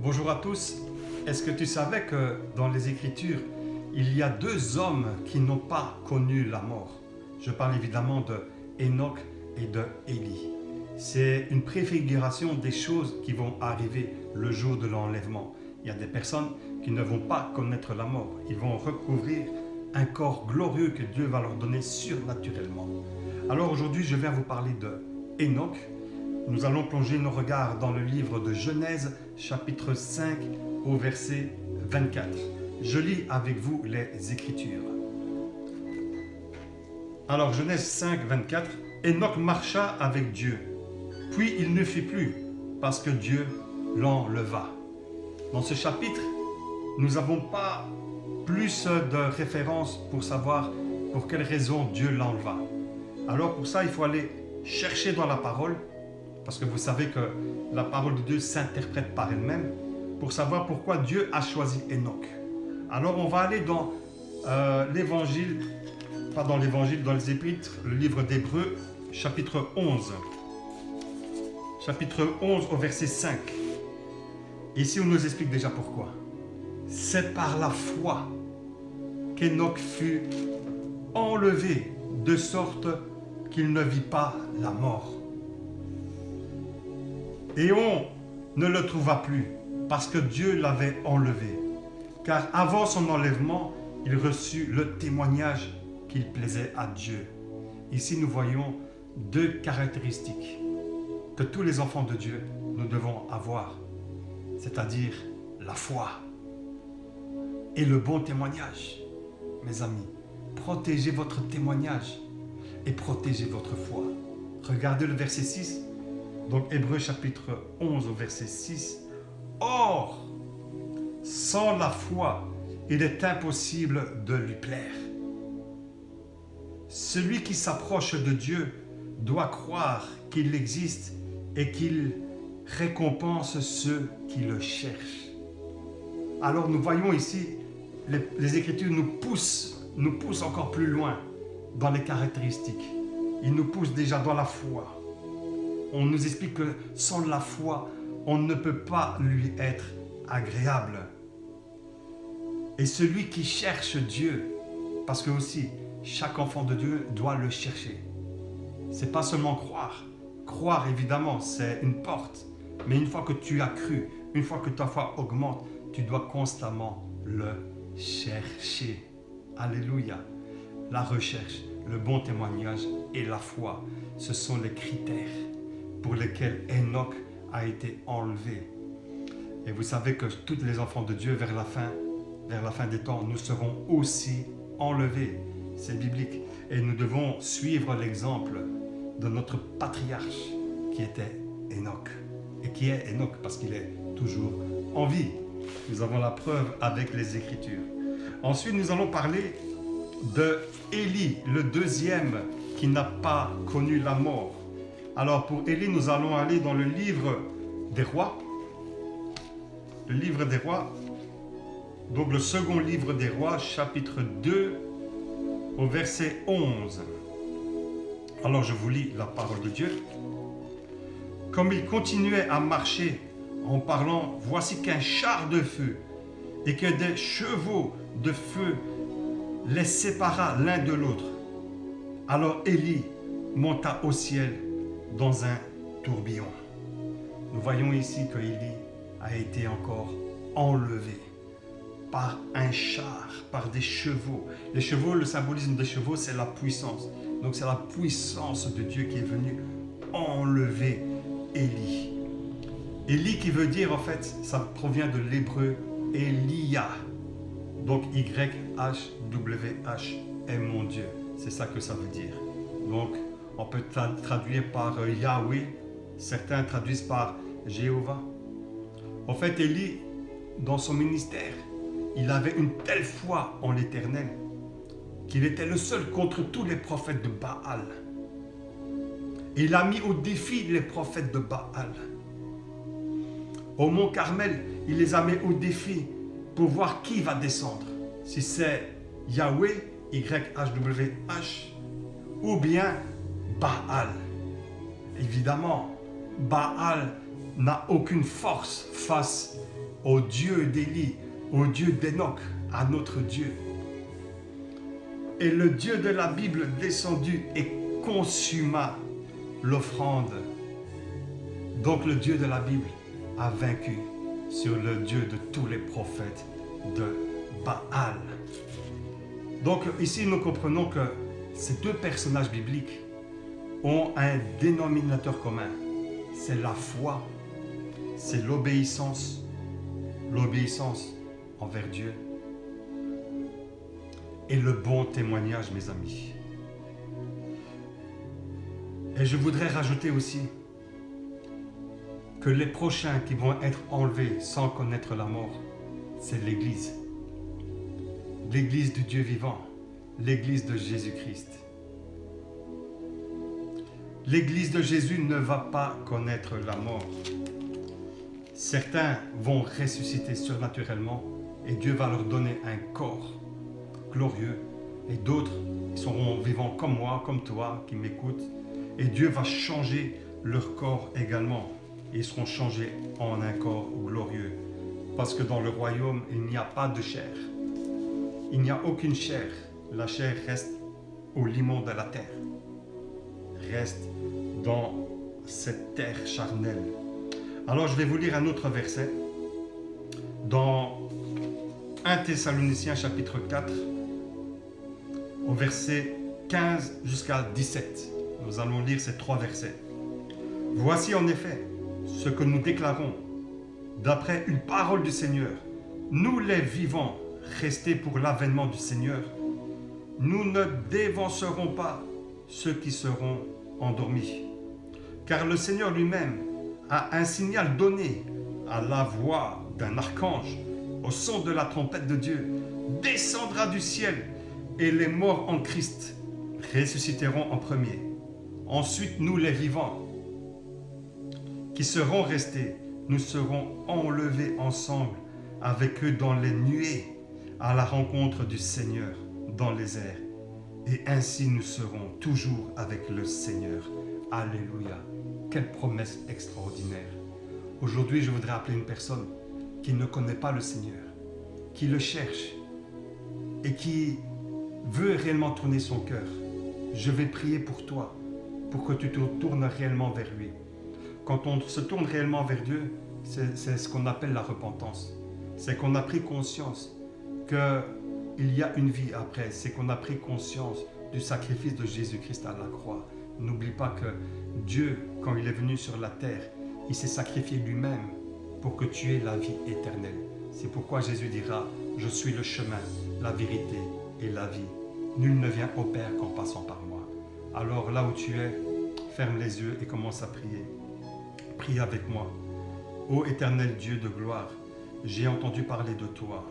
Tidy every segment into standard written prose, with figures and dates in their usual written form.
Bonjour à tous. Est-ce que tu savais que dans les Écritures, il y a deux hommes qui n'ont pas connu la mort? Je parle évidemment de Enoch et de Élie. C'est une préfiguration des choses qui vont arriver le jour de l'enlèvement. Il y a des personnes qui ne vont pas connaître la mort. Ils vont recouvrir un corps glorieux que Dieu va leur donner surnaturellement. Alors aujourd'hui, je viens vous parler de Enoch. Nous allons plonger nos regards dans le livre de Genèse, chapitre 5, au verset 24. Je lis avec vous les Écritures. Alors, Genèse 5, 24. Enoch marcha avec Dieu, puis il ne fit plus, parce que Dieu l'enleva. Dans ce chapitre, nous n'avons pas plus de références pour savoir pour quelle raison Dieu l'enleva. Alors pour ça, il faut aller chercher dans la parole, parce que vous savez que la parole de Dieu s'interprète par elle-même, pour savoir pourquoi Dieu a choisi Enoch. Alors on va aller dans l'évangile, pas dans l'évangile, dans les épîtres, le livre d'Hébreux, chapitre 11. Chapitre 11 au verset 5. Ici on nous explique déjà pourquoi. C'est par la foi qu'Enoch fut enlevé de sorte qu'il ne vit pas la mort. Et on ne le trouva plus, parce que Dieu l'avait enlevé. Car avant son enlèvement, il reçut le témoignage qu'il plaisait à Dieu. Ici, nous voyons deux caractéristiques que tous les enfants de Dieu, nous devons avoir. C'est-à-dire la foi et le bon témoignage. Mes amis, protégez votre témoignage et protégez votre foi. Regardez le verset 6. Donc Hébreux chapitre 11 au verset 6. Or, sans la foi, il est impossible de lui plaire. Celui qui s'approche de Dieu doit croire qu'il existe et qu'il récompense ceux qui le cherchent. Alors nous voyons ici, les Écritures nous poussent encore plus loin dans les caractéristiques. Ils nous poussent déjà dans la foi. On nous explique que sans la foi, on ne peut pas lui être agréable. Et celui qui cherche Dieu, parce que aussi, chaque enfant de Dieu doit le chercher. C'est pas seulement croire. Croire, évidemment, c'est une porte. Mais une fois que tu as cru, une fois que ta foi augmente, tu dois constamment le chercher. Alléluia. La recherche, le bon témoignage et la foi, ce sont les critères pour lesquels Enoch a été enlevé. Et vous savez que tous les enfants de Dieu, vers la fin des temps, nous serons aussi enlevés. C'est biblique. Et nous devons suivre l'exemple de notre patriarche qui était Enoch. Et qui est Enoch parce qu'il est toujours en vie. Nous avons la preuve avec les Écritures. Ensuite, nous allons parler de Élie, le deuxième qui n'a pas connu la mort. Alors pour Élie, nous allons aller dans le livre des rois. Le livre des rois, donc le second livre des rois, chapitre 2, au verset 11. Alors je vous lis la parole de Dieu. Comme il continuait à marcher en parlant, voici qu'un char de feu et que des chevaux de feu les sépara l'un de l'autre. Alors Élie monta au ciel dans un tourbillon. Nous voyons ici que Élie a été encore enlevé par un char, par des chevaux. Les chevaux, le symbolisme des chevaux, c'est la puissance. Donc c'est la puissance de Dieu qui est venue enlever Élie. Élie qui veut dire, en fait, ça provient de l'hébreu Elia. Donc Y-H-W-H est mon Dieu. C'est ça que ça veut dire. Donc on peut traduire par Yahweh. Certains traduisent par Jéhovah. En fait, Élie, dans son ministère, il avait une telle foi en l'Éternel qu'il était le seul contre tous les prophètes de Baal. Et il a mis au défi les prophètes de Baal. Au mont Carmel, il les a mis au défi pour voir qui va descendre. Si c'est Yahweh, Y-H-W-H, ou bien Baal. Évidemment, Baal n'a aucune force face au Dieu d'Élie, au Dieu d'Enoch, à notre Dieu. Et le Dieu de la Bible descendu et consuma l'offrande. Donc le Dieu de la Bible a vaincu sur le Dieu de tous les prophètes de Baal. Donc ici nous comprenons que ces deux personnages bibliques ont un dénominateur commun. C'est la foi, c'est l'obéissance envers Dieu et le bon témoignage, mes amis. Et je voudrais rajouter aussi que les prochains qui vont être enlevés sans connaître la mort, c'est l'Église. L'Église du Dieu vivant, l'Église de Jésus-Christ. L'Église de Jésus ne va pas connaître la mort. Certains vont ressusciter surnaturellement et Dieu va leur donner un corps glorieux. Et d'autres seront vivants comme moi, comme toi, qui m'écoutent. Et Dieu va changer leur corps également. Ils seront changés en un corps glorieux. Parce que dans le royaume, il n'y a pas de chair. Il n'y a aucune chair. La chair reste au limon de la terre. Reste dans cette terre charnelle. Alors je vais vous lire un autre verset. Dans 1 Thessaloniciens chapitre 4, au verset 15 jusqu'à 17. Nous allons lire ces trois versets. Voici en effet ce que nous déclarons d'après une parole du Seigneur. Nous les vivants, restés pour l'avènement du Seigneur, nous ne dévancerons pas ceux qui seront endormis. Car le Seigneur lui-même a un signal donné à la voix d'un archange, au son de la trompette de Dieu, descendra du ciel et les morts en Christ ressusciteront en premier. Ensuite, nous les vivants qui serons restés, nous serons enlevés ensemble avec eux dans les nuées à la rencontre du Seigneur dans les airs. Et ainsi nous serons toujours avec le Seigneur. Alléluia. Quelle promesse extraordinaire. Aujourd'hui, je voudrais appeler une personne qui ne connaît pas le Seigneur, qui le cherche et qui veut réellement tourner son cœur. Je vais prier pour toi, pour que tu te tournes réellement vers lui. Quand on se tourne réellement vers Dieu, c'est ce qu'on appelle la repentance. C'est qu'on a pris conscience qu'il y a une vie après. C'est qu'on a pris conscience du sacrifice de Jésus-Christ à la croix. N'oublie pas que Dieu, quand il est venu sur la terre, il s'est sacrifié lui-même pour que tu aies la vie éternelle. C'est pourquoi Jésus dira, je suis le chemin, la vérité et la vie. Nul ne vient au Père qu'en passant par moi. Alors là où tu es, ferme les yeux et commence à prier. Prie avec moi. Ô éternel Dieu de gloire, j'ai entendu parler de toi.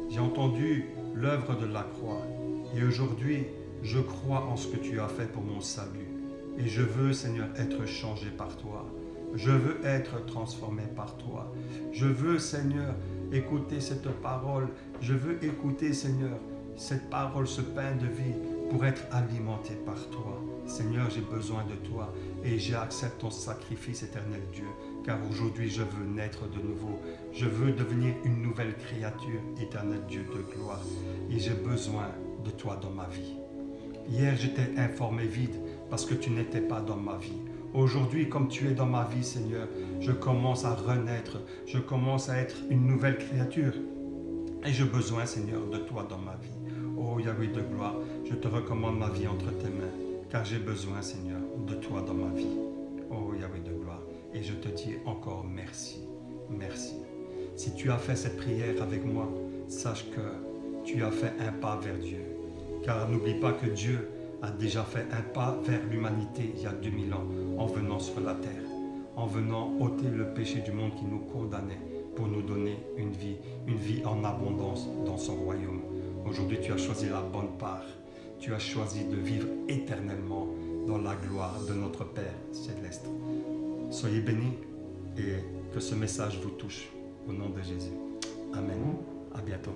J'ai entendu l'œuvre de la croix. Et aujourd'hui, je crois en ce que tu as fait pour mon salut. Et je veux, Seigneur, être changé par toi. Je veux être transformé par toi. Je veux, Seigneur, écouter cette parole. Je veux écouter, Seigneur, cette parole, ce pain de vie, pour être alimenté par toi. Seigneur, j'ai besoin de toi et j'accepte ton sacrifice, éternel Dieu, car aujourd'hui je veux naître de nouveau. Je veux devenir une nouvelle créature, éternel Dieu de gloire, et j'ai besoin de toi dans ma vie. Hier, j'étais informé vide parce que tu n'étais pas dans ma vie. Aujourd'hui, comme tu es dans ma vie, Seigneur, je commence à renaître, je commence à être une nouvelle créature. Et j'ai besoin, Seigneur, de toi dans ma vie. Oh Yahweh de gloire, je te recommande ma vie entre tes mains, car j'ai besoin, Seigneur, de toi dans ma vie. Oh Yahweh de gloire, et je te dis encore merci, merci. Si tu as fait cette prière avec moi, sache que tu as fait un pas vers Dieu. Car n'oublie pas que Dieu a déjà fait un pas vers l'humanité il y a 2000 ans, en venant sur la terre, en venant ôter le péché du monde qui nous condamnait pour nous donner une vie en abondance dans son royaume. Aujourd'hui, tu as choisi la bonne part. Tu as choisi de vivre éternellement dans la gloire de notre Père céleste. Soyez bénis et que ce message vous touche au nom de Jésus. Amen. À bientôt.